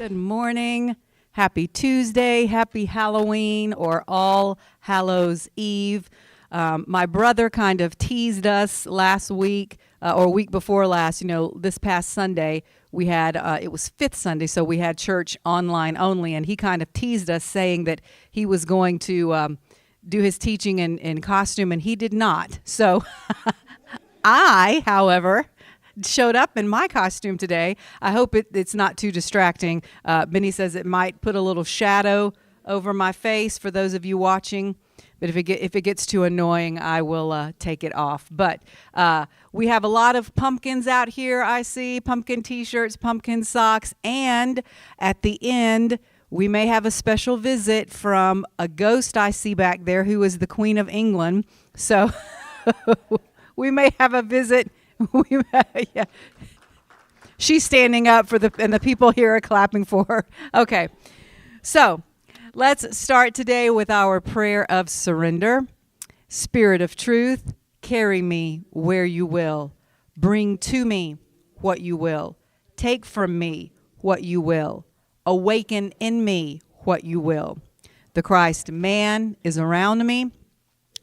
Good morning. Happy Tuesday, happy Halloween, or All Hallows Eve. My brother kind of teased us last week, or week before last. This past Sunday, we had, it was Fifth Sunday, so we had church online only, and he kind of teased us saying that he was going to do his teaching in costume, and he did not. So I, however, showed up in my costume today. I hope it's not too distracting. Benny says it might put a little shadow over my face for those of you watching, but if it gets too annoying, I will take it off. But we have a lot of pumpkins out here, I see, pumpkin t-shirts, pumpkin socks, and at the end, we may have a special visit from a ghost I see back there who is the Queen of England. So we may have a visit. Yeah. She's standing up and the people here are clapping for her. Okay, so let's start today with our prayer of surrender. Spirit of truth, carry me where you will. Bring to me what you will. Take from me what you will. Awaken in me what you will. The Christ man is around me.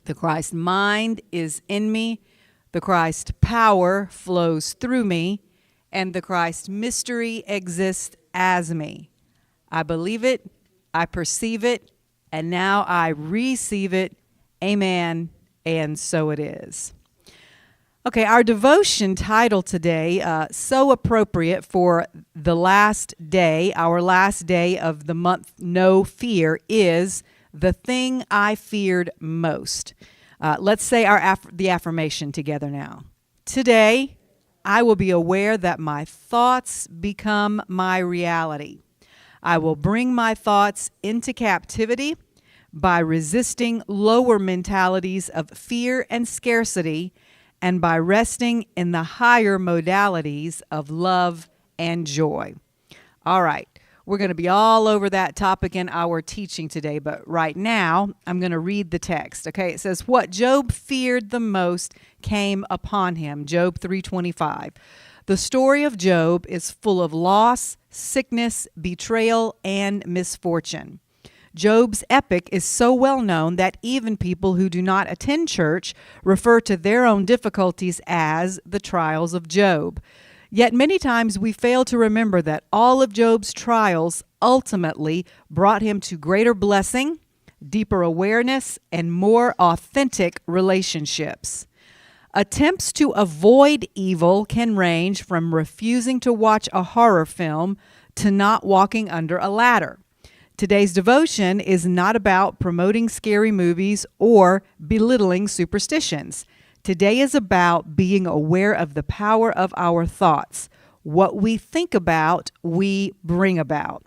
The Christ mind is in me. The Christ power flows through me, and the Christ mystery exists as me. I believe it, I perceive it, and now I receive it. Amen, and so it is. Okay, our devotion title today, so appropriate for the last day, our last day of the month, No Fear, is The Thing I Feared Most. Let's say the affirmation together now. Today, I will be aware that my thoughts become my reality. I will bring my thoughts into captivity by resisting lower mentalities of fear and scarcity and by resting in the higher modalities of love and joy. All right. We're going to be all over that topic in our teaching today, but right now I'm going to read the text. Okay, it says, what Job feared the most came upon him, Job 3:25. The story of Job is full of loss, sickness, betrayal, and misfortune. Job's epic is so well known that even people who do not attend church refer to their own difficulties as the trials of Job. Yet many times we fail to remember that all of Job's trials ultimately brought him to greater blessing, deeper awareness, and more authentic relationships. Attempts to avoid evil can range from refusing to watch a horror film to not walking under a ladder. Today's devotion is not about promoting scary movies or belittling superstitions. Today is about being aware of the power of our thoughts. What we think about, we bring about.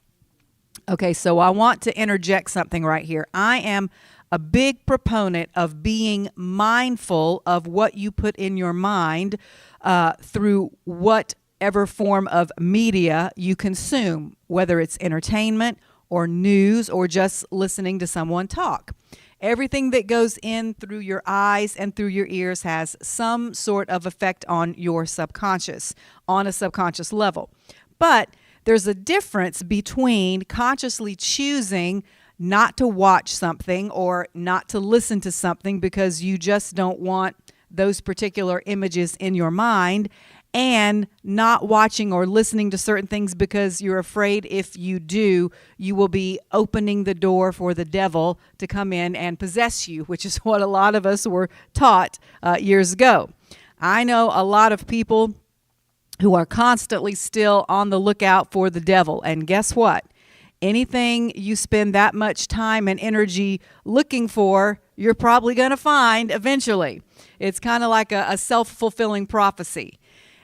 Okay, so I want to interject something right here. I am a big proponent of being mindful of what you put in your mind through whatever form of media you consume, whether it's entertainment or news or just listening to someone talk. Everything that goes in through your eyes and through your ears has some sort of effect on your subconscious, on a subconscious level. But there's a difference between consciously choosing not to watch something or not to listen to something because you just don't want those particular images in your mind, and not watching or listening to certain things because you're afraid if you do, you will be opening the door for the devil to come in and possess you, which is what a lot of us were taught years ago. I know a lot of people who are constantly still on the lookout for the devil, and guess what? Anything you spend that much time and energy looking for, you're probably going to find eventually. It's kind of like a self-fulfilling prophecy.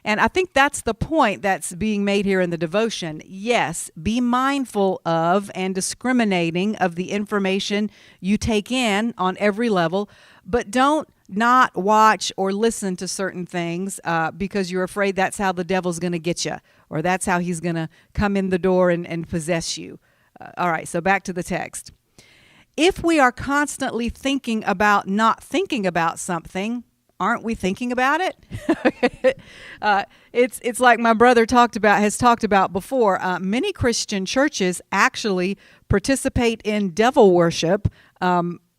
And I think that's the point that's being made here in the devotion. Yes, be mindful of and discriminating of the information you take in on every level, but don't not watch or listen to certain things because you're afraid that's how the devil's going to get you, or that's how he's going to come in the door and possess you. All right, so back to the text. If we are constantly thinking about not thinking about something, aren't we thinking about it? It's like my brother has talked about before. Many Christian churches actually participate in devil worship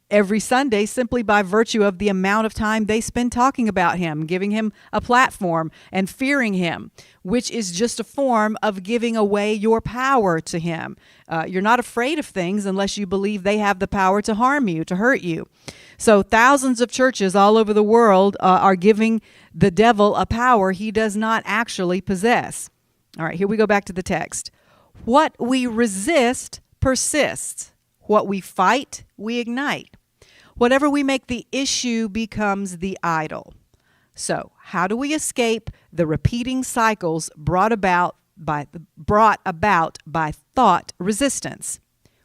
every Sunday simply by virtue of the amount of time they spend talking about him, giving him a platform, and fearing him, which is just a form of giving away your power to him. You're not afraid of things unless you believe they have the power to harm you, to hurt you. So thousands of churches all over the world are giving the devil a power he does not actually possess. All right, here we go back to the text. What we resist persists. What we fight, we ignite. Whatever we make the issue becomes the idol. So, how do we escape the repeating cycles brought about by thought resistance?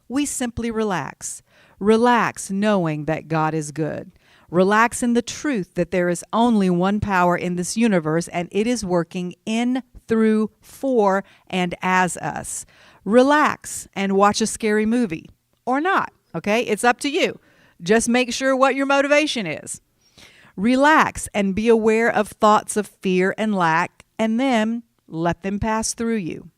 We simply relax. Relax knowing that God is good. Relax in the truth that there is only one power in this universe, and it is working in, through, for, and as us. Relax and watch a scary movie. Or not, okay? It's up to you. Just make sure what your motivation is. Relax and be aware of thoughts of fear and lack, and then let them pass through you.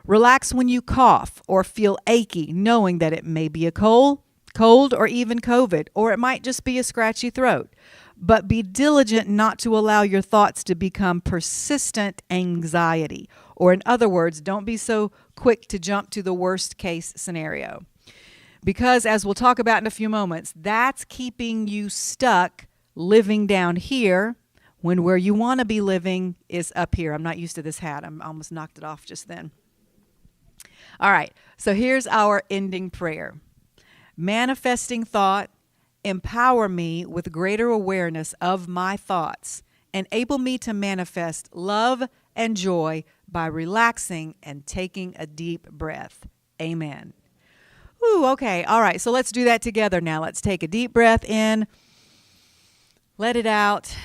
Relax when you cough or feel achy, knowing that it may be a cold, or even COVID, or it might just be a scratchy throat. But be diligent not to allow your thoughts to become persistent anxiety. Or in other words, don't be so quick to jump to the worst case scenario. Because as we'll talk about in a few moments, that's keeping you stuck living down here when where you want to be living is up here. I'm not used to this hat. I almost knocked it off just then. All right, so here's our ending prayer. Manifesting thought, empower me with greater awareness of my thoughts. Enable me to manifest love and joy by relaxing and taking a deep breath. Amen. Ooh, okay. All right. So let's do that together now. Let's take a deep breath in, let it out,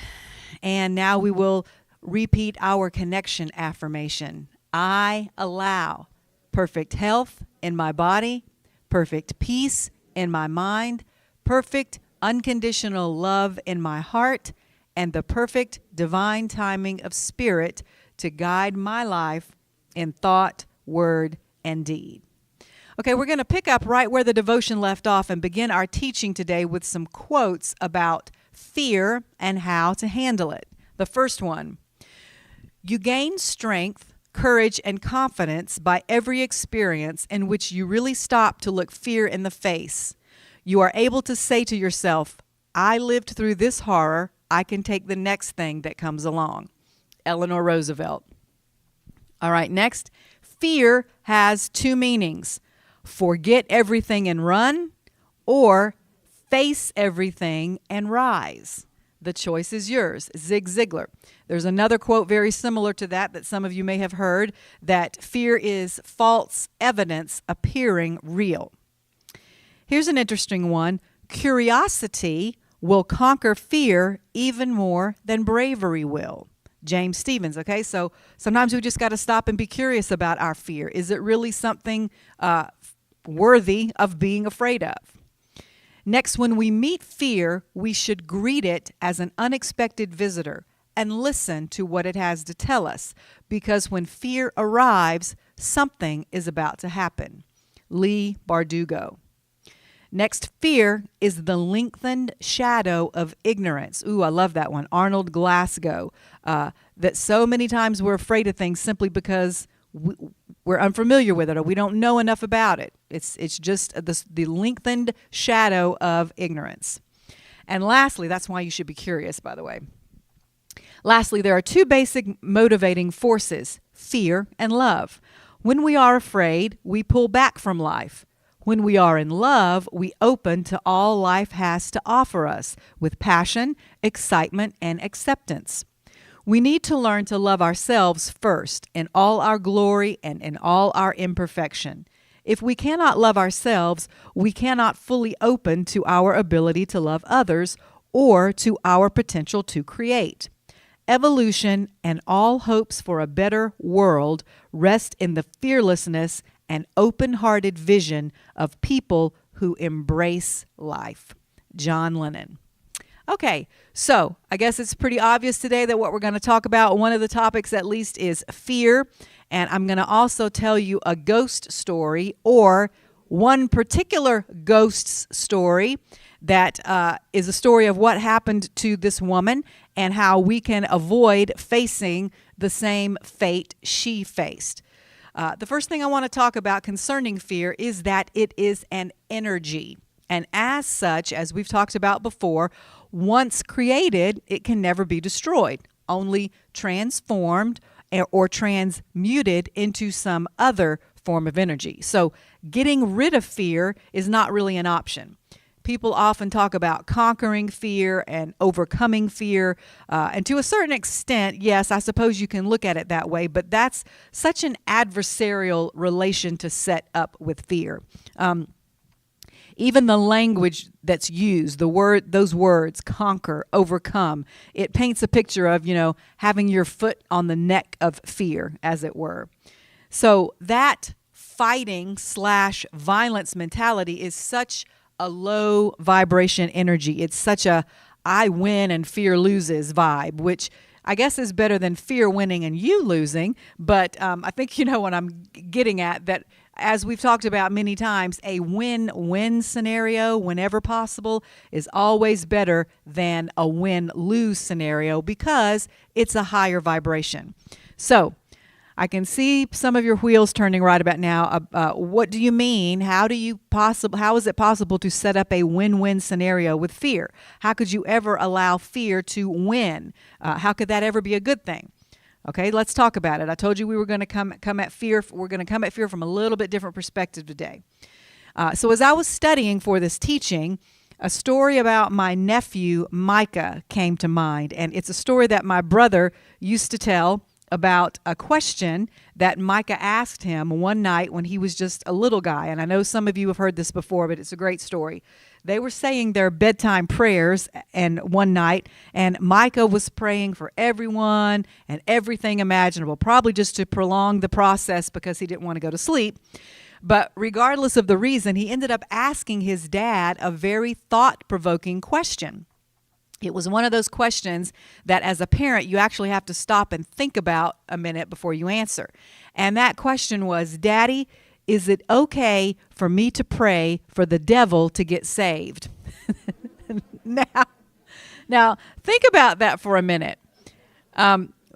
and now we will repeat our connection affirmation. I allow perfect health in my body, perfect peace in my mind, perfect unconditional love in my heart, and the perfect divine timing of spirit to guide my life in thought, word, and deed. Okay, we're going to pick up right where the devotion left off and begin our teaching today with some quotes about fear and how to handle it. The first one, you gain strength, courage, and confidence by every experience in which you really stop to look fear in the face. You are able to say to yourself, I lived through this horror, I can take the next thing that comes along. Eleanor Roosevelt. All right, next, fear has two meanings. Forget everything and run, or face everything and rise. The choice is yours. Zig Ziglar. There's another quote very similar to that some of you may have heard, that fear is false evidence appearing real. Here's an interesting one. Curiosity will conquer fear even more than bravery will. James Stevens, okay? So sometimes we just got to stop and be curious about our fear. Is it really something worthy of being afraid of? Next, when we meet fear, we should greet it as an unexpected visitor and listen to what it has to tell us, because when fear arrives, something is about to happen. Lee Bardugo. Next, fear is the lengthened shadow of ignorance. Ooh, I love that one. Arnold Glasgow. That so many times we're afraid of things simply because we're unfamiliar with it or we don't know enough about it. It's just the lengthened shadow of ignorance. And lastly, that's why you should be curious, by the way. Lastly, there are two basic motivating forces, fear and love. When we are afraid, we pull back from life. When we are in love, we open to all life has to offer us with passion, excitement, and acceptance. We need to learn to love ourselves first in all our glory and in all our imperfection. If we cannot love ourselves, we cannot fully open to our ability to love others or to our potential to create. Evolution and all hopes for a better world rest in the fearlessness and open-hearted vision of people who embrace life. John Lennon. Okay, so I guess it's pretty obvious today that what we're going to talk about, one of the topics at least, is fear. And I'm going to also tell you a ghost story, or one particular ghost's story that is a story of what happened to this woman and how we can avoid facing the same fate she faced. The first thing I want to talk about concerning fear is that it is an energy. And as such, as we've talked about before, once created, it can never be destroyed, only transformed or transmuted into some other form of energy. So getting rid of fear is not really an option. People often talk about conquering fear and overcoming fear. And to a certain extent, yes, I suppose you can look at it that way, but that's such an adversarial relation to set up with fear. Even the language that's used, those words, conquer, overcome, it paints a picture of, having your foot on the neck of fear, as it were. So that fighting / violence mentality is such a low vibration energy. It's such a I win and fear loses vibe, which I guess is better than fear winning and you losing. But I think you know what I'm getting at, that as we've talked about many times, a win-win scenario, whenever possible, is always better than a win-lose scenario because it's a higher vibration. So I can see some of your wheels turning right about now. What do you mean? How is it possible to set up a win-win scenario with fear? How could you ever allow fear to win? How could that ever be a good thing? Okay, let's talk about it. I told you we were going to come at fear. We're going to come at fear from a little bit different perspective today. So as I was studying for this teaching, a story about my nephew Micah came to mind, and it's a story that my brother used to tell about a question that Micah asked him one night when he was just a little guy. And I know some of you have heard this before, but it's a great story. They were saying their bedtime prayers one night, and Micah was praying for everyone and everything imaginable, probably just to prolong the process because he didn't want to go to sleep. But regardless of the reason, he ended up asking his dad a very thought-provoking question. It was one of those questions that as a parent, you actually have to stop and think about a minute before you answer. And that question was, Daddy, is it okay for me to pray for the devil to get saved? Now, think about that for a minute.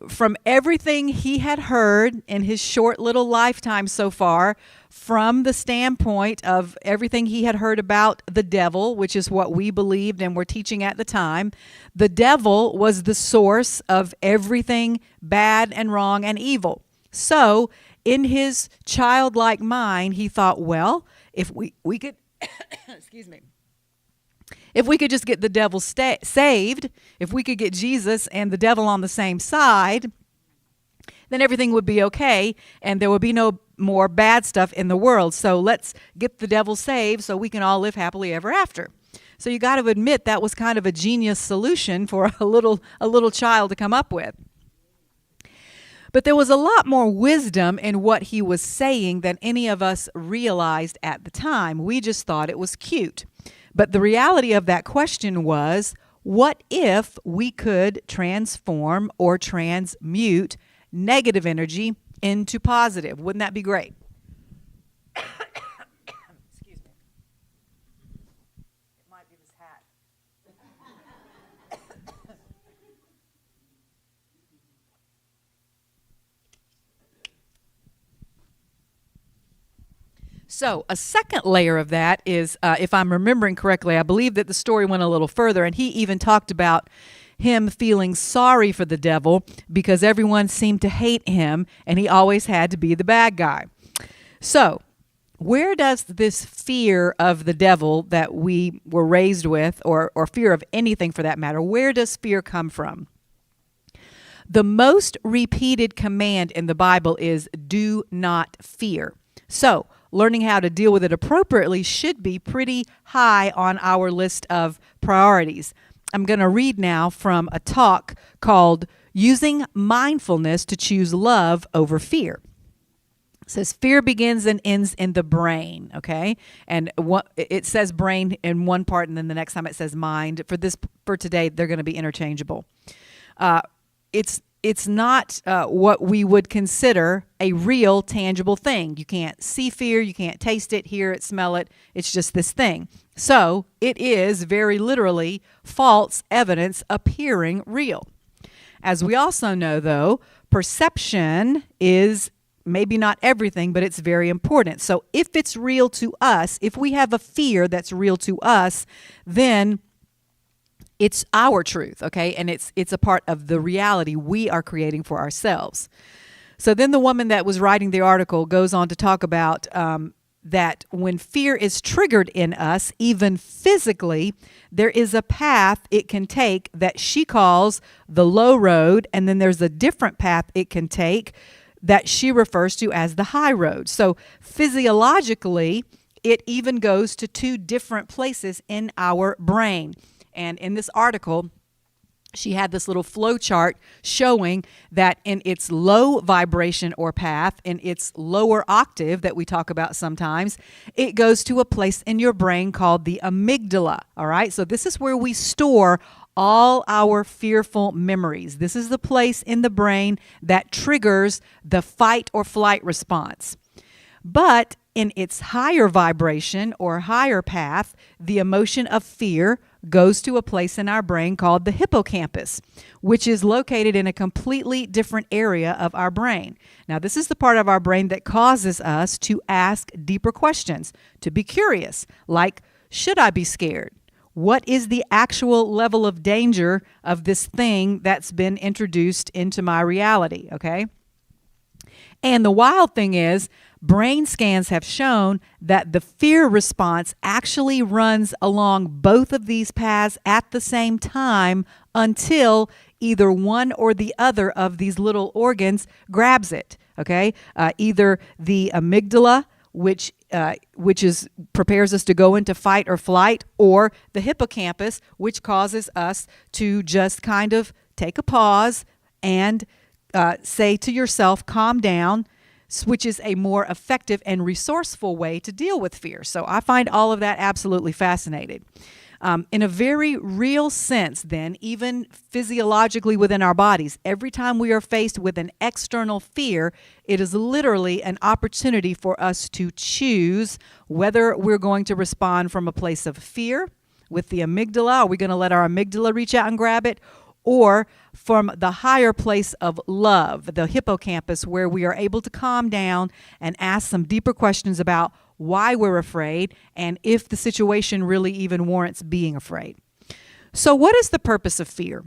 From everything he had heard in his short little lifetime so far, from the standpoint of everything he had heard about the devil, which is what we believed and were teaching at the time, the devil was the source of everything bad and wrong and evil. So in his childlike mind, he thought, well, if we could, excuse me, if we could just get the devil saved, if we could get Jesus and the devil on the same side, then everything would be okay and there would be no more bad stuff in the world. So let's get the devil saved so we can all live happily ever after. So you got to admit that was kind of a genius solution for a little child to come up with. But there was a lot more wisdom in what he was saying than any of us realized at the time. We just thought it was cute. But the reality of that question was, what if we could transform or transmute negative energy into positive? Wouldn't that be great? Excuse me. It might be this hat. So a second layer of that is, if I'm remembering correctly, I believe that the story went a little further, and he even talked about him feeling sorry for the devil because everyone seemed to hate him, and he always had to be the bad guy. So where does this fear of the devil that we were raised with, or fear of anything for that matter, where does fear come from? The most repeated command in the Bible is do not fear. So learning how to deal with it appropriately should be pretty high on our list of priorities. I'm going to read now from a talk called Using Mindfulness to Choose Love Over Fear. It says fear begins and ends in the brain, okay? And it says brain in one part, and then the next time it says mind. For today, they're going to be interchangeable. It's not what we would consider a real, tangible thing. You can't see fear, you can't taste it, hear it, smell it. It's just this thing. So it is very literally false evidence appearing real. As we also know, though, perception is maybe not everything, but it's very important. So if it's real to us, if we have a fear that's real to us, then it's our truth, okay? And it's a part of the reality we are creating for ourselves. So then the woman that was writing the article goes on to talk about that when fear is triggered in us, even physically, there is a path it can take that she calls the low road, and then there's a different path it can take that she refers to as the high road. So physiologically, it even goes to two different places in our brain. And in this article, she had this little flow chart showing that in its low vibration or path, in its lower octave that we talk about sometimes, it goes to a place in your brain called the amygdala. All right. So this is where we store all our fearful memories. This is the place in the brain that triggers the fight or flight response. But in its higher vibration or higher path, the emotion of fear goes to a place in our brain called the hippocampus, which is located in a completely different area of our brain. Now, this is the part of our brain that causes us to ask deeper questions, to be curious, like, should I be scared? What is the actual level of danger of this thing that's been introduced into my reality, okay? And the wild thing is, brain scans have shown that the fear response actually runs along both of these paths at the same time until either one or the other of these little organs grabs it, okay? Either the amygdala, which prepares us to go into fight or flight, or the hippocampus, which causes us to just kind of take a pause and say to yourself, calm down, which is a more effective and resourceful way to deal with fear. So I find all of that absolutely fascinating. In a very real sense, then, even physiologically within our bodies, every time we are faced with an external fear, it is literally an opportunity for us to choose whether we're going to respond from a place of fear with the amygdala. Are we going to let our amygdala reach out and grab it? Or from the higher place of love, the hippocampus, where we are able to calm down and ask some deeper questions about why we're afraid and if the situation really even warrants being afraid. So what is the purpose of fear?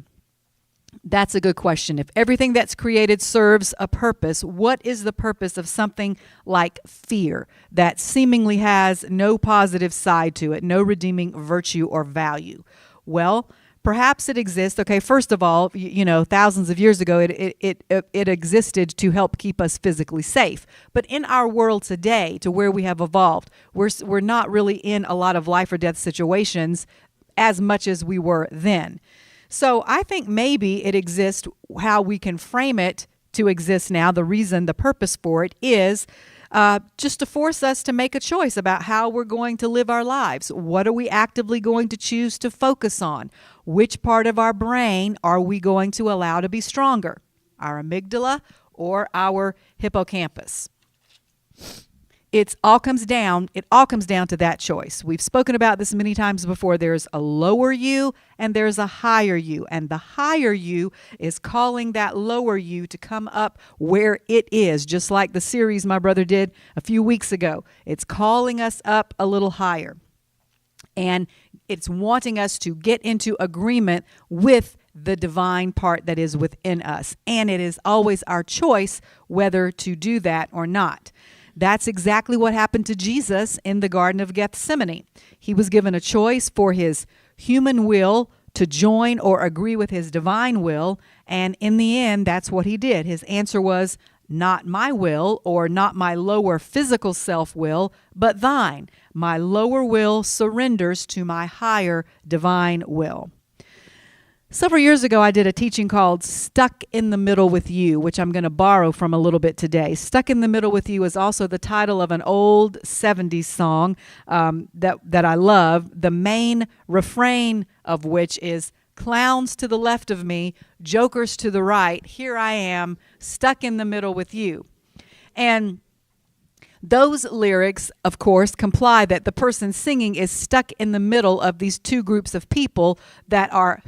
That's a good question. If everything that's created serves a purpose, what is the purpose of something like fear that seemingly has no positive side to it, no redeeming virtue or value? Well, perhaps it exists. Okay, first of all, thousands of years ago, it existed to help keep us physically safe. But in our world today, to where we have evolved, we're not really in a lot of life or death situations as much as we were then. So I think maybe it exists. How we can frame it to exist now, the purpose for it is just to force us to make a choice about how we're going to live our lives. What are we actively going to choose to focus on? Which part of our brain are we going to allow to be stronger? Our amygdala or our hippocampus? It all comes down to that choice. We've spoken about this many times before. There's a lower you and there's a higher you. And the higher you is calling that lower you to come up where it is, just like the series my brother did a few weeks ago. It's calling us up a little higher. And it's wanting us to get into agreement with the divine part that is within us. And it is always our choice whether to do that or not. That's exactly what happened to Jesus in the Garden of Gethsemane. He was given a choice for his human will to join or agree with his divine will, and in the end, that's what he did. His answer was, not my will or not my lower physical self will, but thine. My lower will surrenders to my higher divine will. Several years ago, I did a teaching called Stuck in the Middle with You, which I'm going to borrow from a little bit today. Stuck in the Middle with You is also the title of an old 70s song that I love, the main refrain of which is, "Clowns to the left of me, jokers to the right, here I am, stuck in the middle with you." And those lyrics, of course, imply that the person singing is stuck in the middle of these two groups of people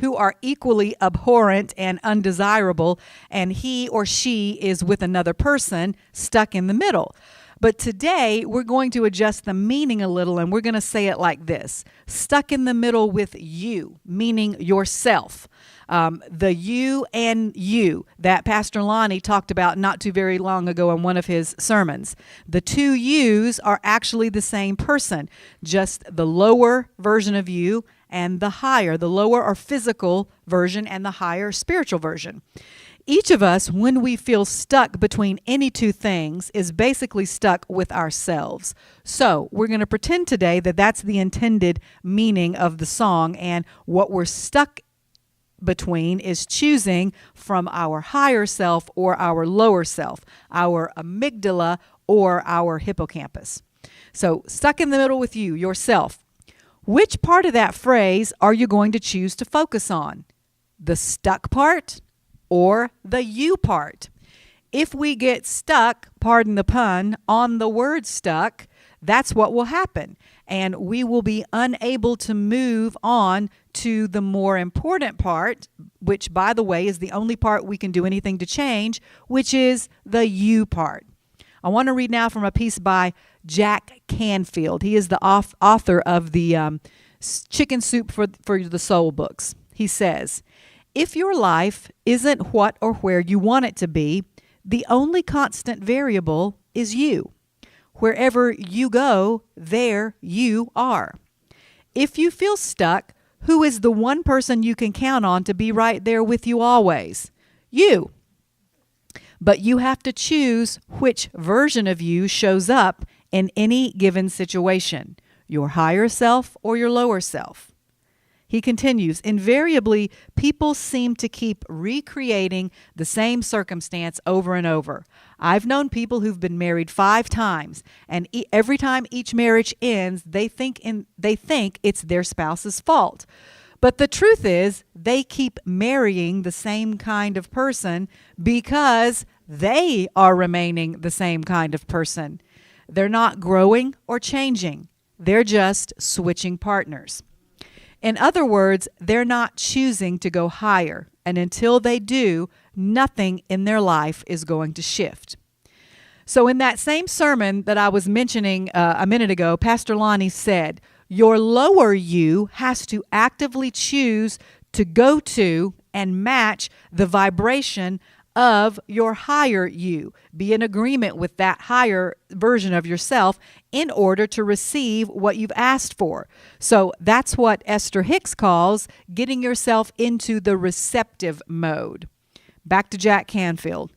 who are equally abhorrent and undesirable, and he or she is with another person stuck in the middle. But today, we're going to adjust the meaning a little, and we're going to say it like this: stuck in the middle with you, meaning yourself. The you and you that Pastor Lonnie talked about not too very long ago in one of his sermons. The two yous are actually the same person, just the lower version of you and the higher, the lower or physical version and the higher spiritual version. Each of us, when we feel stuck between any two things, is basically stuck with ourselves. So we're going to pretend today that that's the intended meaning of the song, and what we're stuck between is choosing from our higher self or our lower self, our amygdala or our hippocampus. So stuck in the middle with you, yourself. Which part of that phrase are you going to choose to focus on? The stuck part or the you part? If we get stuck, pardon the pun, on the word stuck, that's what will happen. And we will be unable to move on to the more important part, which, by the way, is the only part we can do anything to change, which is the you part. I want to read now from a piece by Jack Canfield. He is the author of the Chicken Soup for the Soul books. He says, "If your life isn't what or where you want it to be, the only constant variable is you. Wherever you go, there you are. If you feel stuck, who is the one person you can count on to be right there with you always? You. But you have to choose which version of you shows up in any given situation, your higher self or your lower self." He continues, "Invariably, people seem to keep recreating the same circumstance over and over. I've known people who've been married 5 times, and every time each marriage ends, they think it's their spouse's fault. But the truth is, they keep marrying the same kind of person because they are remaining the same kind of person. They're not growing or changing. They're just switching partners. In other words, they're not choosing to go higher, and until they do, nothing in their life is going to shift." So in that same sermon that I was mentioning a minute ago, Pastor Lonnie said, your lower you has to actively choose to go to and match the vibration of your higher you. Be in agreement with that higher version of yourself in order to receive what you've asked for. So that's what Esther Hicks calls getting yourself into the receptive mode. Back to Jack Canfield.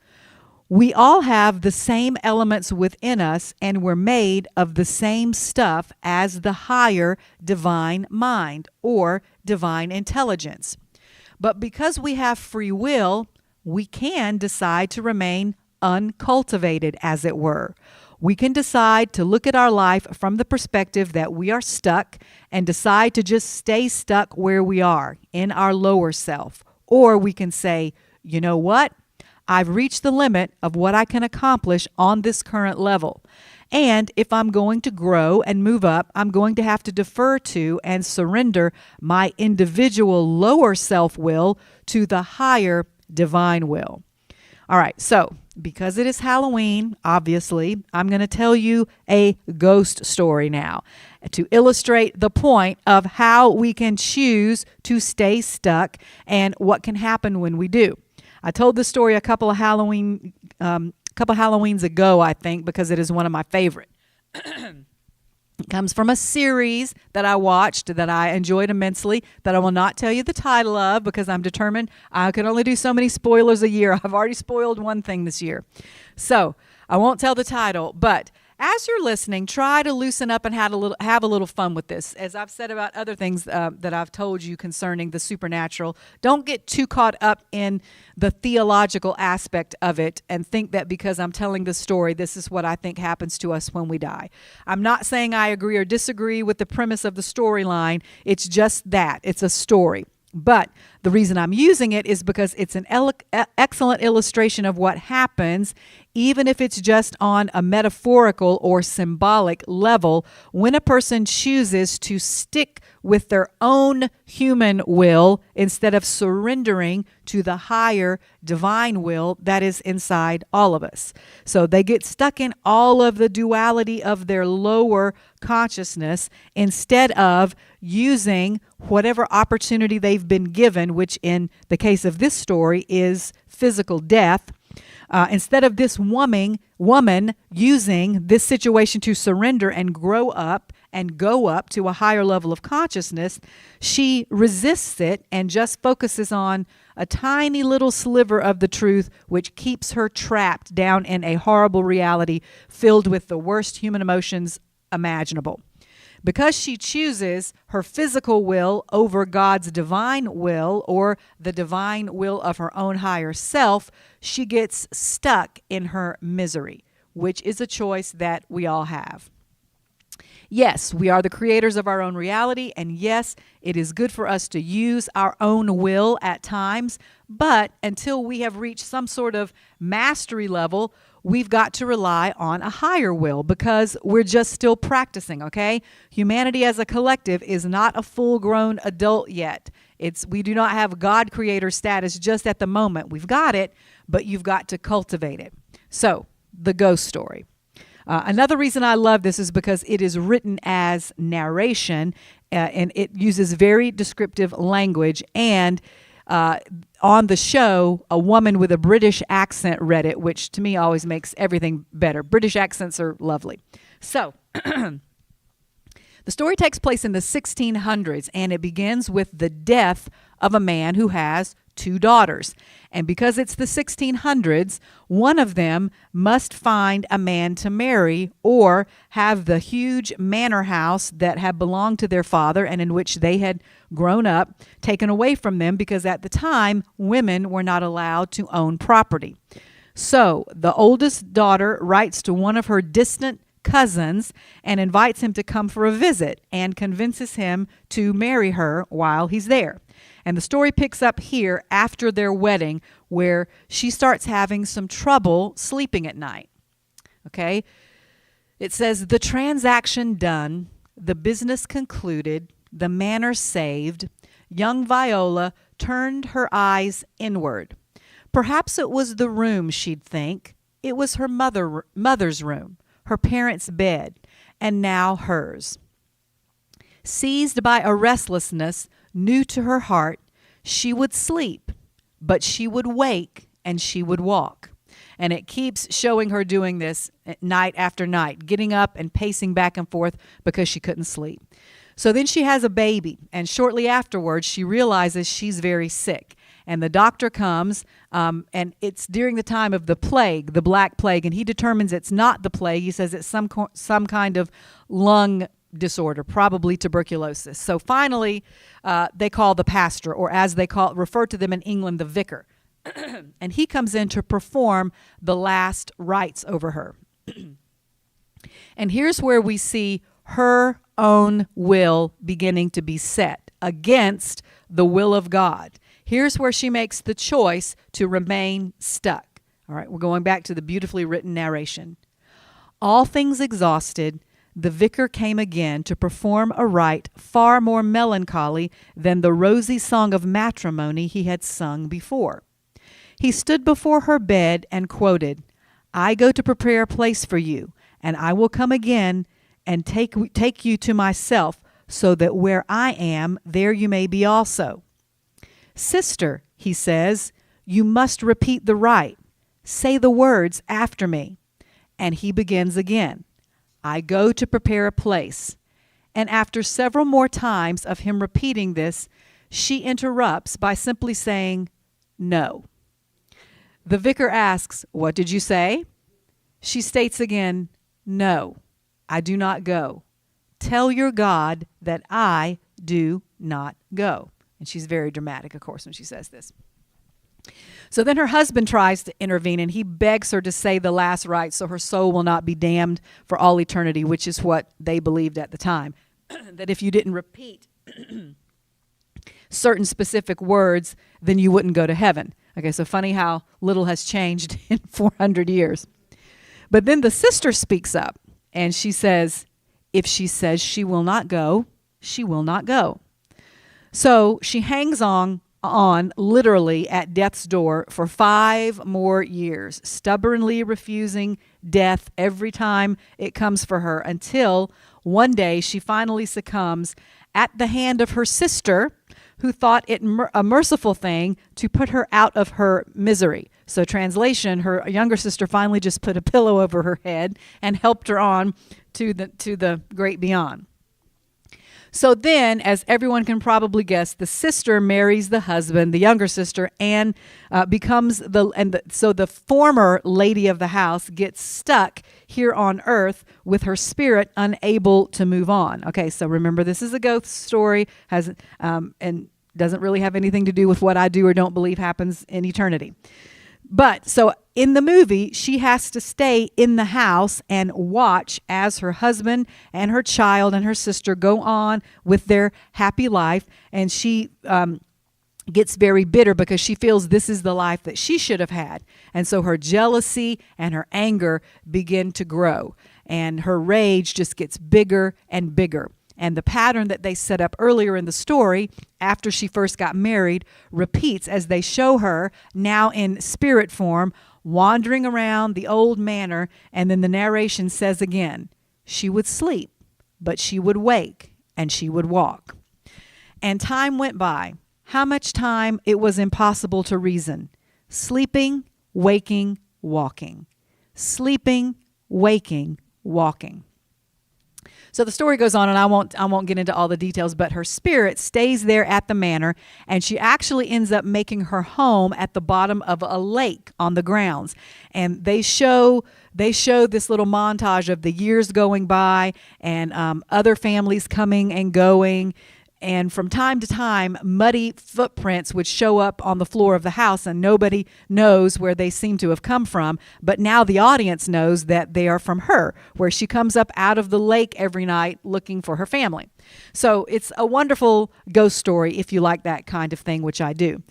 We all have the same elements within us, and we're made of the same stuff as the higher divine mind or divine intelligence. But because we have free will, we can decide to remain uncultivated, as it were. We can decide to look at our life from the perspective that we are stuck and decide to just stay stuck where we are in our lower self. Or we can say, you know what? I've reached the limit of what I can accomplish on this current level. And if I'm going to grow and move up, I'm going to have to defer to and surrender my individual lower self-will to the higher divine will. All right, so because it is Halloween, obviously, I'm going to tell you a ghost story now to illustrate the point of how we can choose to stay stuck and what can happen when we do. I told this story a couple Halloweens ago, I think, because it is one of my favorite. It comes from a series that I watched that I enjoyed immensely that I will not tell you the title of because I'm determined I can only do so many spoilers a year. I've already spoiled one thing this year. So I won't tell the title, but as you're listening, try to loosen up and have a little fun with this. As I've said about other things that I've told you concerning the supernatural, don't get too caught up in the theological aspect of it and think that because I'm telling the story, this is what I think happens to us when we die. I'm not saying I agree or disagree with the premise of the storyline. It's just that. It's a story. But the reason I'm using it is because it's an excellent illustration of what happens, even if it's just on a metaphorical or symbolic level, when a person chooses to stick with their own human will instead of surrendering to the higher divine will that is inside all of us. So they get stuck in all of the duality of their lower consciousness instead of using whatever opportunity they've been given, which in the case of this story is physical death. Instead of this woman using this situation to surrender and grow up and go up to a higher level of consciousness, she resists it and just focuses on a tiny little sliver of the truth, which keeps her trapped down in a horrible reality filled with the worst human emotions imaginable. Because she chooses her physical will over God's divine will or the divine will of her own higher self, she gets stuck in her misery, which is a choice that we all have. Yes, we are the creators of our own reality, and yes, it is good for us to use our own will at times, but until we have reached some sort of mastery level, we've got to rely on a higher will because we're just still practicing, okay? Humanity as a collective is not a full-grown adult yet. We do not have God creator status just at the moment. We've got it, but you've got to cultivate it. So, the ghost story. Another reason I love this is because it is written as narration, and it uses very descriptive language. And on the show, a woman with a British accent read it, which to me always makes everything better. British accents are lovely. So, the story takes place in the 1600s, and it begins with the death of a man who has 2 daughters. And because it's the 1600s, one of them must find a man to marry or have the huge manor house that had belonged to their father and in which they had grown up taken away from them, because at the time, women were not allowed to own property. So the oldest daughter writes to one of her distant cousins and invites him to come for a visit and convinces him to marry her while he's there. And the story picks up here after their wedding, where she starts having some trouble sleeping at night. Okay? It says, the transaction done, the business concluded, the manor saved, young Viola turned her eyes inward. Perhaps it was the room, she'd think. It was her mother's room, her parents' bed, and now hers. Seized by a restlessness new to her heart, she would sleep, but she would wake and she would walk. And it keeps showing her doing this night after night, getting up and pacing back and forth because she couldn't sleep. So then she has a baby, and shortly afterwards she realizes she's very sick. And the doctor comes, and it's during the time of the plague, the Black Plague, and he determines it's not the plague. He says it's some kind of lung disorder, probably tuberculosis. So finally, they call the pastor, or as they refer to them in England, the vicar. And he comes in to perform the last rites over her. And here's where we see her own will beginning to be set against the will of God. Here's where she makes the choice to remain stuck. All right, we're going back to the beautifully written narration. All things exhausted, the vicar came again to perform a rite far more melancholy than the rosy song of matrimony he had sung before. He stood before her bed and quoted, "I go to prepare a place for you, and I will come again and take you to myself, so that where I am, there you may be also." "Sister," he says, "you must repeat the rite. Say the words after me." And he begins again. "I go to prepare a place." And after several more times of him repeating this, she interrupts by simply saying, "No." The vicar asks, "What did you say?" She states again, No, I do not go. Tell your God that I do not go. And she's very dramatic, of course, when she says this. So then her husband tries to intervene, and he begs her to say the last rites so her soul will not be damned for all eternity, which is what they believed at the time. That if you didn't repeat certain specific words, then you wouldn't go to heaven. Okay, so funny how little has changed in 400 years. But then the sister speaks up, and she says, if she says she will not go, she will not go. So she hangs on literally at death's door for 5 more years, stubbornly refusing death every time it comes for her, until one day she finally succumbs at the hand of her sister, who thought it a merciful thing to put her out of her misery. So translation, her younger sister finally just put a pillow over her head and helped her on to the great beyond. So then, as everyone can probably guess, the sister marries the husband, the younger sister, and so the former lady of the house gets stuck here on earth with her spirit unable to move on. Okay, so remember, this is a ghost story, and doesn't really have anything to do with what I do or don't believe happens in eternity. But so in the movie, she has to stay in the house and watch as her husband and her child and her sister go on with their happy life. And she gets very bitter because she feels this is the life that she should have had. And so her jealousy and her anger begin to grow. And her rage just gets bigger and bigger. And the pattern that they set up earlier in the story, after she first got married, repeats as they show her, now in spirit form, wandering around the old manor. And then the narration says again, she would sleep, but she would wake, and she would walk. And time went by. How much time it was impossible to reason. Sleeping, waking, walking. Sleeping, waking, walking. So the story goes on, and I won't get into all the details, but her spirit stays there at the manor, and she actually ends up making her home at the bottom of a lake on the grounds. And they show this little montage of the years going by, and other families coming and going. And from time to time, muddy footprints would show up on the floor of the house, and nobody knows where they seem to have come from. But now the audience knows that they are from her, where she comes up out of the lake every night looking for her family. So it's a wonderful ghost story if you like that kind of thing, which I do.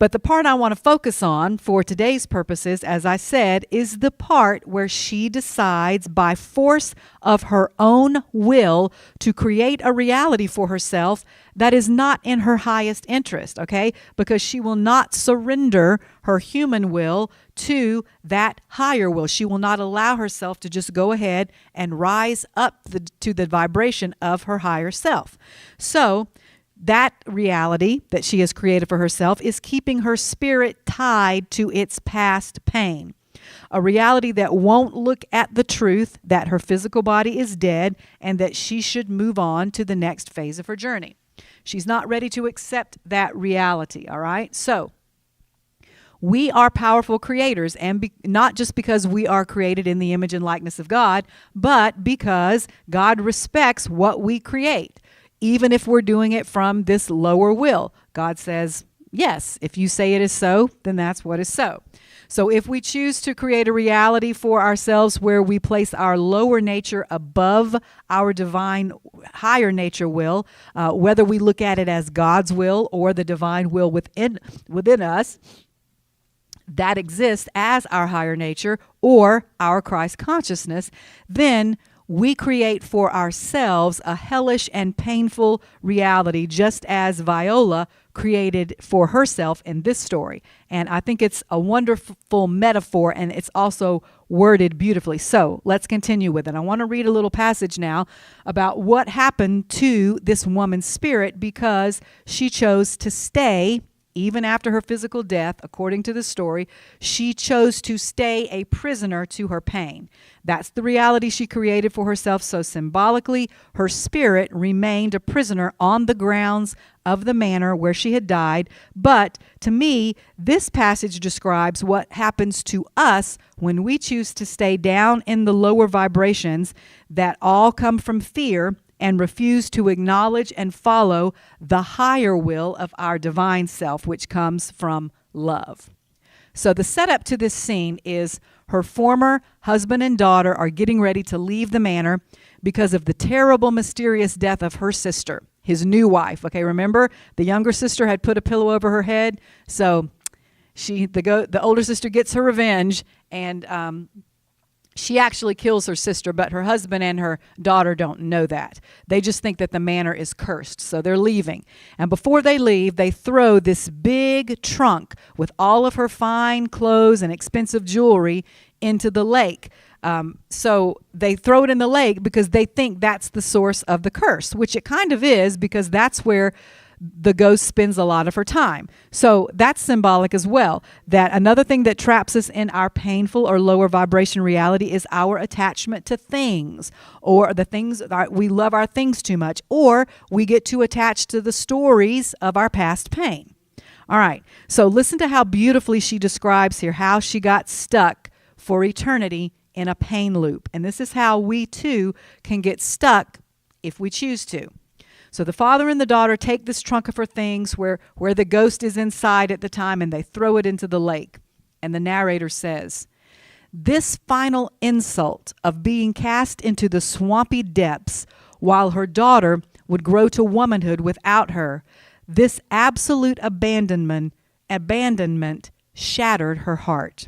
But the part I want to focus on for today's purposes, as I said, is the part where she decides by force of her own will to create a reality for herself that is not in her highest interest, okay? Because she will not surrender her human will to that higher will. She will not allow herself to just go ahead and rise up to the vibration of her higher self. So that reality that she has created for herself is keeping her spirit tied to its past pain. A reality that won't look at the truth that her physical body is dead and that she should move on to the next phase of her journey. She's not ready to accept that reality, all right? So we are powerful creators, and not just because we are created in the image and likeness of God, but because God respects what we create. Even if we're doing it from this lower will, God says, yes, if you say it is so, then that's what is so. So if we choose to create a reality for ourselves where we place our lower nature above our divine higher nature will, whether we look at it as God's will or the divine will within us, that exists as our higher nature or our Christ consciousness, then we create for ourselves a hellish and painful reality, just as Viola created for herself in this story. And I think it's a wonderful metaphor, and it's also worded beautifully. So let's continue with it. I want to read a little passage now about what happened to this woman's spirit because she chose to stay even after her physical death, according to the story, she chose to stay a prisoner to her pain. That's the reality she created for herself. So symbolically, her spirit remained a prisoner on the grounds of the manor where she had died. But to me, this passage describes what happens to us when we choose to stay down in the lower vibrations that all come from fear and refuse to acknowledge and follow the higher will of our divine self, which comes from love. So the setup to this scene is her former husband and daughter are getting ready to leave the manor because of the terrible, mysterious death of her sister, his new wife. Okay, remember, the younger sister had put a pillow over her head, so the older sister gets her revenge, and she actually kills her sister, but her husband and her daughter don't know that. They just think that the manor is cursed, so they're leaving. And before they leave, they throw this big trunk with all of her fine clothes and expensive jewelry into the lake. So they throw it in the lake because they think that's the source of the curse, which it kind of is, because that's where the ghost spends a lot of her time. So that's symbolic as well. That another thing that traps us in our painful or lower vibration reality is our attachment to things, or the things we love our things too much, or we get too attached to the stories of our past pain. All right. So listen to how beautifully she describes here how she got stuck for eternity in a pain loop. And this is how we too can get stuck if we choose to. So the father and the daughter take this trunk of her things where the ghost is inside at the time, and they throw it into the lake. And the narrator says, "This final insult of being cast into the swampy depths while her daughter would grow to womanhood without her, this absolute abandonment shattered her heart.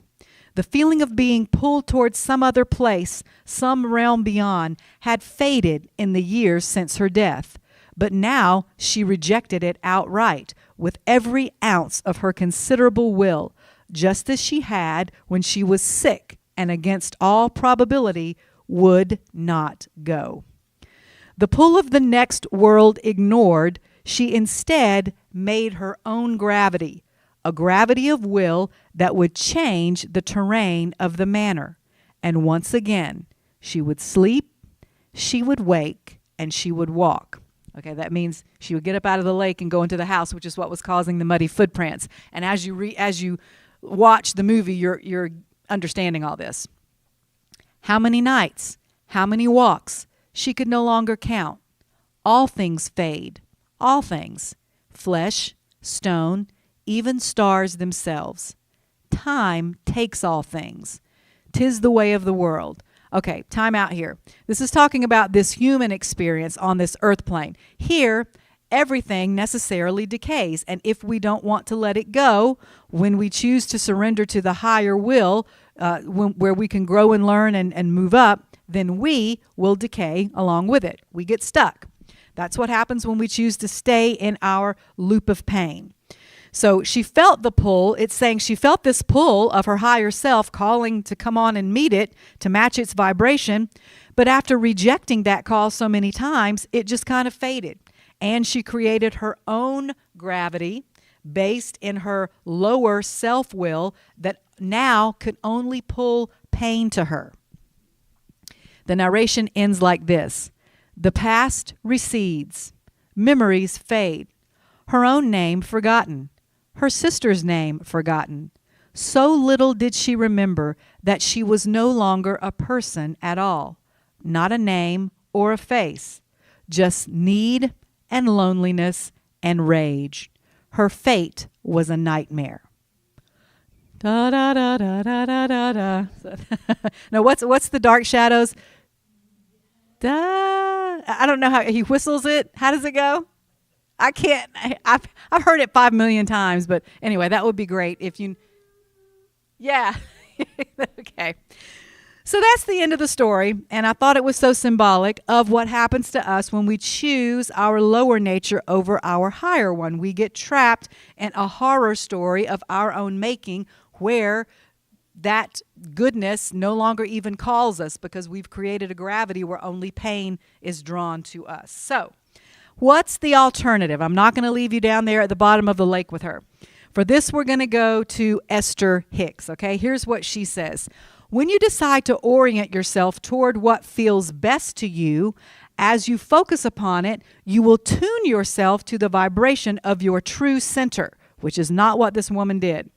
The feeling of being pulled towards some other place, some realm beyond, had faded in the years since her death. But now she rejected it outright, with every ounce of her considerable will, just as she had when she was sick and against all probability would not go. The pull of the next world ignored, she instead made her own gravity, a gravity of will that would change the terrain of the manor. And once again, she would sleep, she would wake, and she would walk." Okay, that means she would get up out of the lake and go into the house, which is what was causing the muddy footprints. And as you watch the movie, you're understanding all this. How many nights? How many walks? She could no longer count. All things fade. All things. Flesh, stone, even stars themselves. Time takes all things. 'Tis the way of the world. Okay, time out here. This is talking about this human experience on this earth plane. Here, everything necessarily decays. And if we don't want to let it go, when we choose to surrender to the higher will, where we can grow and learn and move up, then we will decay along with it. We get stuck. That's what happens when we choose to stay in our loop of pain. So she felt the pull. It's saying she felt this pull of her higher self calling to come on and meet it, to match its vibration. But after rejecting that call so many times, it just kind of faded. And she created her own gravity based in her lower self-will that now could only pull pain to her. The narration ends like this. The past recedes. Memories fade. Her own name forgotten. Her sister's name forgotten. So little did she remember that she was no longer a person at all, not a name or a face, just need and loneliness and rage. Her fate was a nightmare. Da da da da da da da da. Now, what's the dark shadows? Da. I don't know how he whistles it. How does it go? I can't. I've heard it 5 million times, but anyway, that would be great if you. Yeah. Okay. So that's the end of the story, and I thought it was so symbolic of what happens to us when we choose our lower nature over our higher one. We get trapped in a horror story of our own making where that goodness no longer even calls us because we've created a gravity where only pain is drawn to us. So what's the alternative? I'm not going to leave you down there at the bottom of the lake with her. For this, we're going to go to Esther Hicks. Okay, here's what she says. When you decide to orient yourself toward what feels best to you, as you focus upon it, you will tune yourself to the vibration of your true center, which is not what this woman did.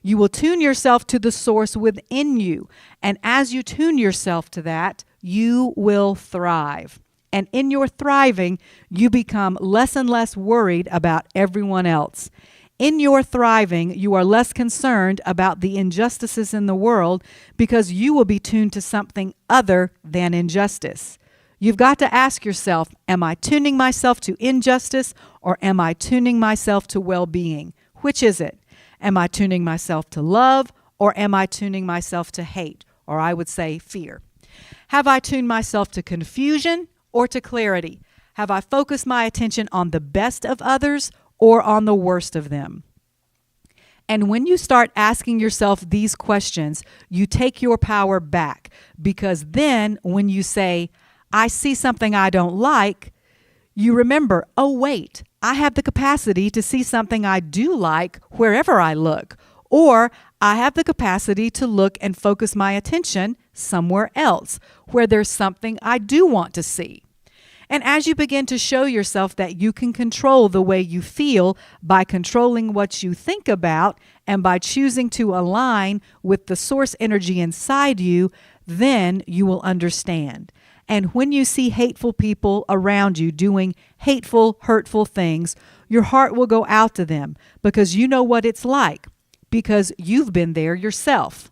You will tune yourself to the source within you. And as you tune yourself to that, you will thrive. And in your thriving, you become less and less worried about everyone else. In your thriving, you are less concerned about the injustices in the world because you will be tuned to something other than injustice. You've got to ask yourself, am I tuning myself to injustice or am I tuning myself to well-being? Which is it? Am I tuning myself to love or am I tuning myself to hate, or I would say fear? Have I tuned myself to confusion or to clarity? Have I focused my attention on the best of others or on the worst of them? And when you start asking yourself these questions, you take your power back, because then when you say, I see something I don't like, you remember, oh wait, I have the capacity to see something I do like wherever I look, or I have the capacity to look and focus my attention somewhere else where there's something I do want to see. And as you begin to show yourself that you can control the way you feel by controlling what you think about and by choosing to align with the source energy inside you, then you will understand. And when you see hateful people around you doing hateful, hurtful things, your heart will go out to them because you know what it's like, because you've been there yourself.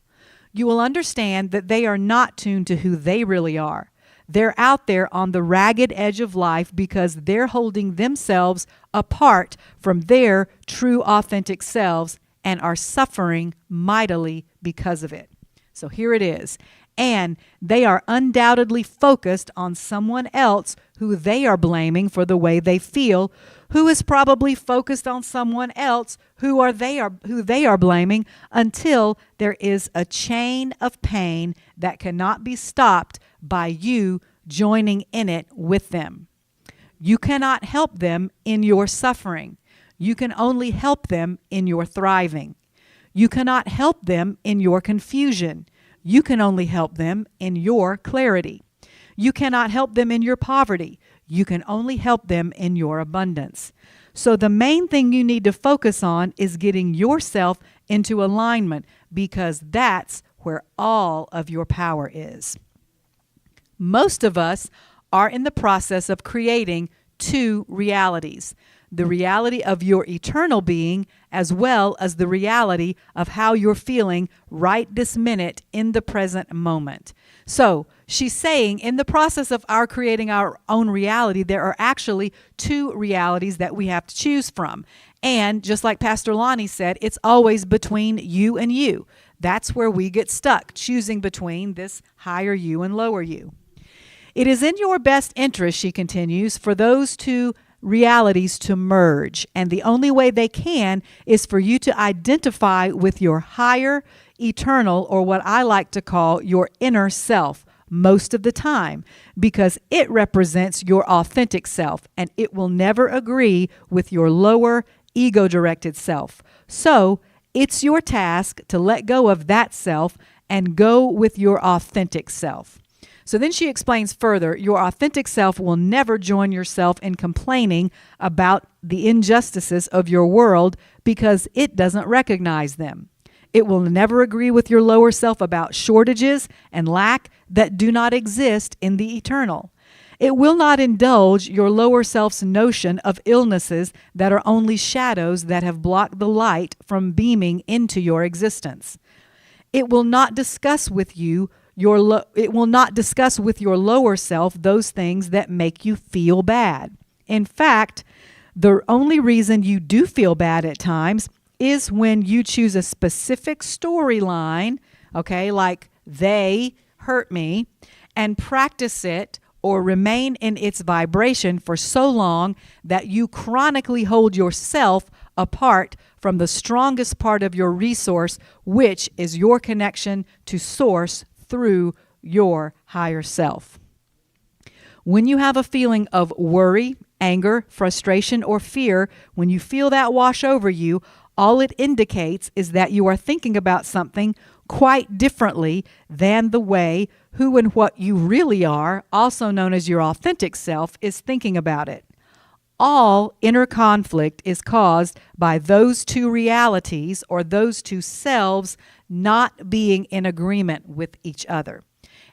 You will understand that they are not tuned to who they really are. They're out there on the ragged edge of life because they're holding themselves apart from their true, authentic selves and are suffering mightily because of it. So here it is. And they are undoubtedly focused on someone else who they are blaming for the way they feel, who is probably focused on someone else who they are blaming, until there is a chain of pain that cannot be stopped by you joining in it with them. You cannot help them in your suffering. You can only help them in your thriving. You cannot help them in your confusion. You can only help them in your clarity. You cannot help them in your poverty. You can only help them in your abundance. So the main thing you need to focus on is getting yourself into alignment, because that's where all of your power is. Most of us are in the process of creating two realities: the reality of your eternal being, as well as the reality of how you're feeling right this minute in the present moment. So she's saying, in the process of our creating our own reality, there are actually two realities that we have to choose from. And just like Pastor Lonnie said, it's always between you and you. That's where we get stuck, choosing between this higher you and lower you. It is in your best interest, she continues, for those two realities to merge. And the only way they can is for you to identify with your higher, eternal, or what I like to call your inner self most of the time, because it represents your authentic self and it will never agree with your lower, ego-directed self. So it's your task to let go of that self and go with your authentic self. So then she explains further, your authentic self will never join yourself in complaining about the injustices of your world because it doesn't recognize them. It will never agree with your lower self about shortages and lack that do not exist in the eternal. It will not indulge your lower self's notion of illnesses that are only shadows that have blocked the light from beaming into your existence. It will not discuss with you it will not discuss with your lower self those things that make you feel bad. In fact, the only reason you do feel bad at times is when you choose a specific storyline, okay, like they hurt me, and practice it or remain in its vibration for so long that you chronically hold yourself apart from the strongest part of your resource, which is your connection to source through your higher self. When you have a feeling of worry, anger, frustration, or fear, when you feel that wash over you, All it indicates is that you are thinking about something quite differently than the way who and what you really are, also known as your authentic self, is thinking about it. All inner conflict is caused by those two realities or those two selves not being in agreement with each other.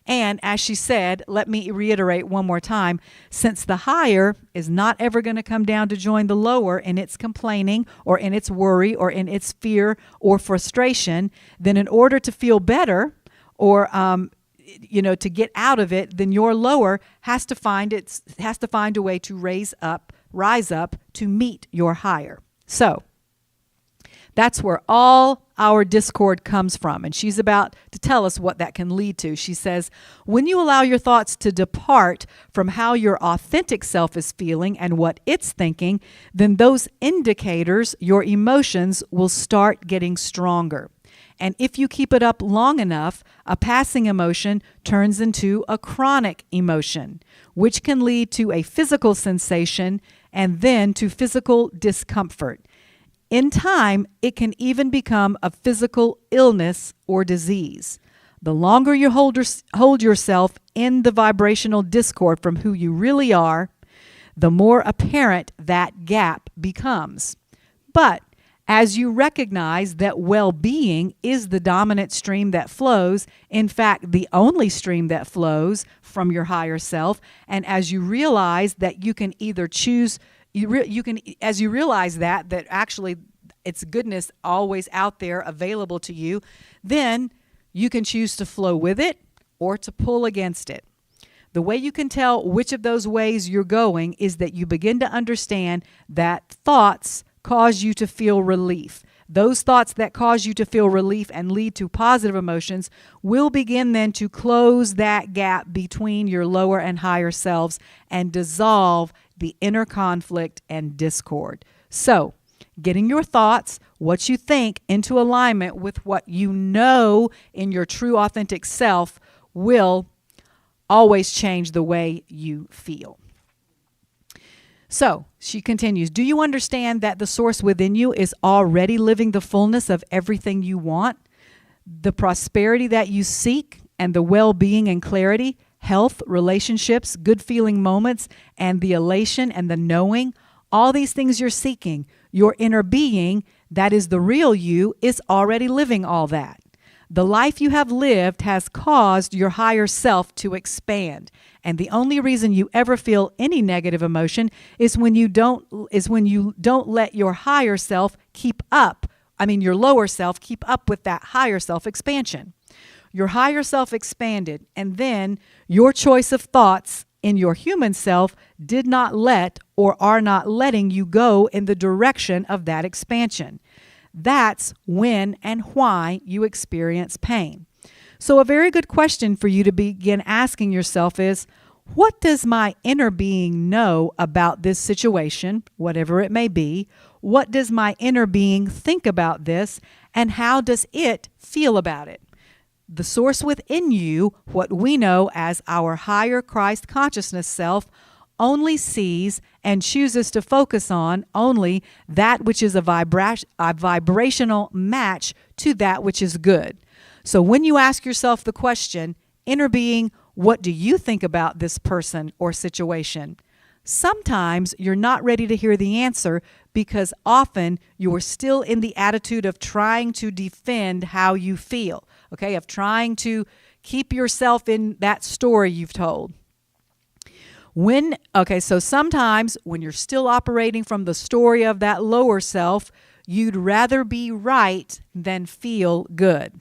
And as she said, let me reiterate one more time, since the higher is not ever going to come down to join the lower in its complaining or in its worry or in its fear or frustration, then in order to feel better or to get out of it, then your lower has to find a way to rise up to meet your higher. So that's where all our discord comes from. And she's about to tell us what that can lead to. She says, when you allow your thoughts to depart from how your authentic self is feeling and what it's thinking, then those indicators, your emotions, will start getting stronger. And if you keep it up long enough, a passing emotion turns into a chronic emotion, which can lead to a physical sensation and then to physical discomfort. In time, it can even become a physical illness or disease. The longer you hold yourself in the vibrational discord from who you really are, the more apparent that gap becomes. But as you recognize that well-being is the dominant stream that flows, in fact, the only stream that flows from your higher self, and as you realize that you can either choose as you realize that actually it's goodness always out there available to you, then you can choose to flow with it or to pull against it. The way you can tell which of those ways you're going is that you begin to understand that thoughts cause you to feel relief. Those thoughts that cause you to feel relief and lead to positive emotions will begin then to close that gap between your lower and higher selves and dissolve the inner conflict and discord. So, getting your thoughts, what you think, into alignment with what you know in your true authentic self will always change the way you feel. So, she continues, do you understand that the source within you is already living the fullness of everything you want? The prosperity that you seek and the well-being and clarity, health, relationships, good feeling moments, and the elation and the knowing, all these things you're seeking, your inner being, that is the real you, is already living all that. The life you have lived has caused your higher self to expand. And the only reason you ever feel any negative emotion is when you don't let your higher self your lower self keep up with that higher self expansion. Your higher self expanded, and then your choice of thoughts in your human self did not let or are not letting you go in the direction of that expansion. That's when and why you experience pain. So a very good question for you to begin asking yourself is, what does my inner being know about this situation, whatever it may be? What does my inner being think about this, and how does it feel about it? The source within you, what we know as our higher Christ consciousness self, only sees and chooses to focus on only that which is a vibrational match to that which is good. So when you ask yourself the question, inner being, what do you think about this person or situation? Sometimes you're not ready to hear the answer because often you're still in the attitude of trying to defend how you feel, okay, of trying to keep yourself in that story you've told. So sometimes when you're still operating from the story of that lower self, you'd rather be right than feel good.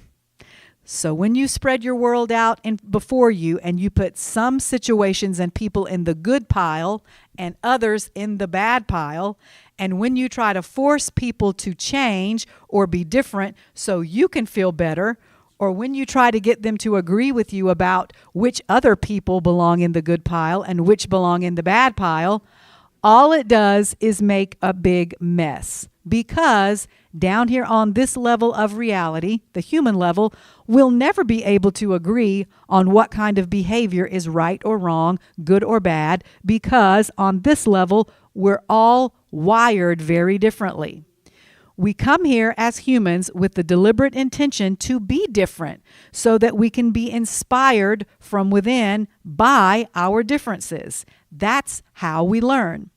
So when you spread your world out before you and you put some situations and people in the good pile and others in the bad pile, and when you try to force people to change or be different so you can feel better, or when you try to get them to agree with you about which other people belong in the good pile and which belong in the bad pile, all it does is make a big mess. Because down here on this level of reality, the human level, we'll never be able to agree on what kind of behavior is right or wrong, good or bad, because on this level, we're all wired very differently. We come here as humans with the deliberate intention to be different so that we can be inspired from within by our differences. That's how we learn.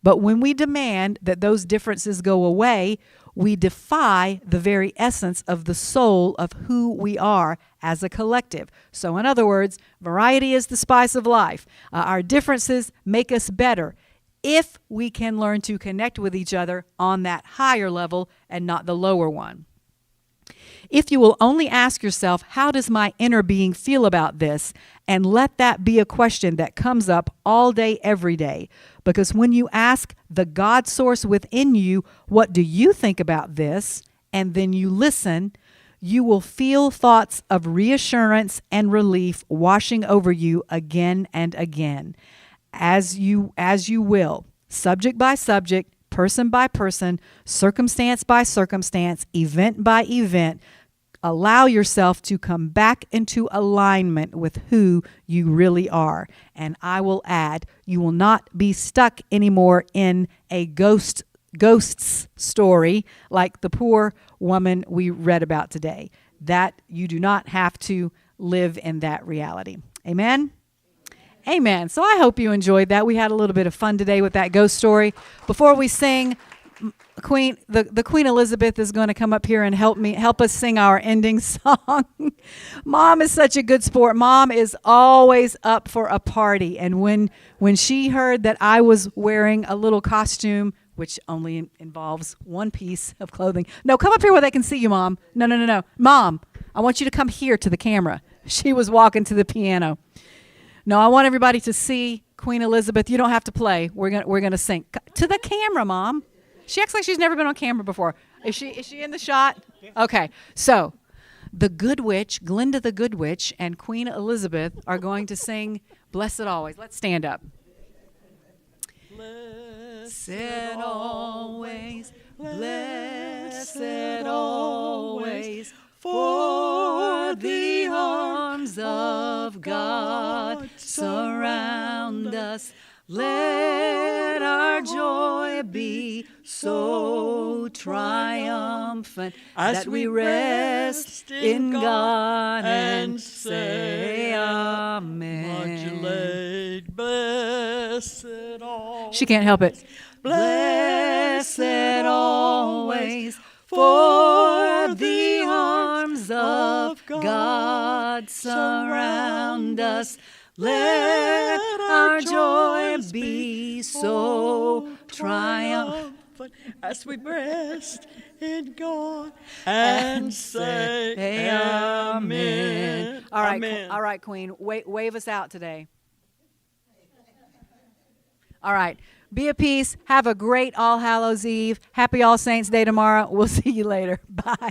But when we demand that those differences go away, we defy the very essence of the soul of who we are as a collective. So in other words, variety is the spice of life. Our differences make us better if we can learn to connect with each other on that higher level and not the lower one. If you will only ask yourself, how does my inner being feel about this? And let that be a question that comes up all day, every day. Because when you ask the God source within you, what do you think about this? And then you listen, you will feel thoughts of reassurance and relief washing over you again and again. As you will, subject by subject, person by person, circumstance by circumstance, event by event, allow yourself to come back into alignment with who you really are. And I will add, you will not be stuck anymore in a ghost's story like the poor woman we read about today. That you do not have to live in that reality. Amen? Amen. So I hope you enjoyed that. We had a little bit of fun today with that ghost story. Before we sing, the Queen Elizabeth is going to come up here and help us sing our ending song. Mom is such a good sport. Mom is always up for a party. And when she heard that I was wearing a little costume, which only involves one piece of clothing. No, come up here where they can see you, Mom. No. Mom, I want you to come here to the camera. She was walking to the piano. No, I want everybody to see Queen Elizabeth. You don't have to play. We're gonna sing to the camera, Mom. She acts like she's never been on camera before. Is she in the shot? Okay. So, the Good Witch, Glinda the Good Witch, and Queen Elizabeth are going to sing "Blessed Always." Let's stand up. Blessed always, blessed always. For the arms of God surround us. Let our joy be so triumphant that we rest in God and say Amen. Modulate, blessed always. She can't help it. Blessed always. For the arms of God surround us. Let our joy be so triumphant as we rest in God and say Amen. All right, Amen. All right, Queen. Wave us out today. All right. Be at peace. Have a great All Hallows Eve. Happy All Saints Day tomorrow. We'll see you later. Bye.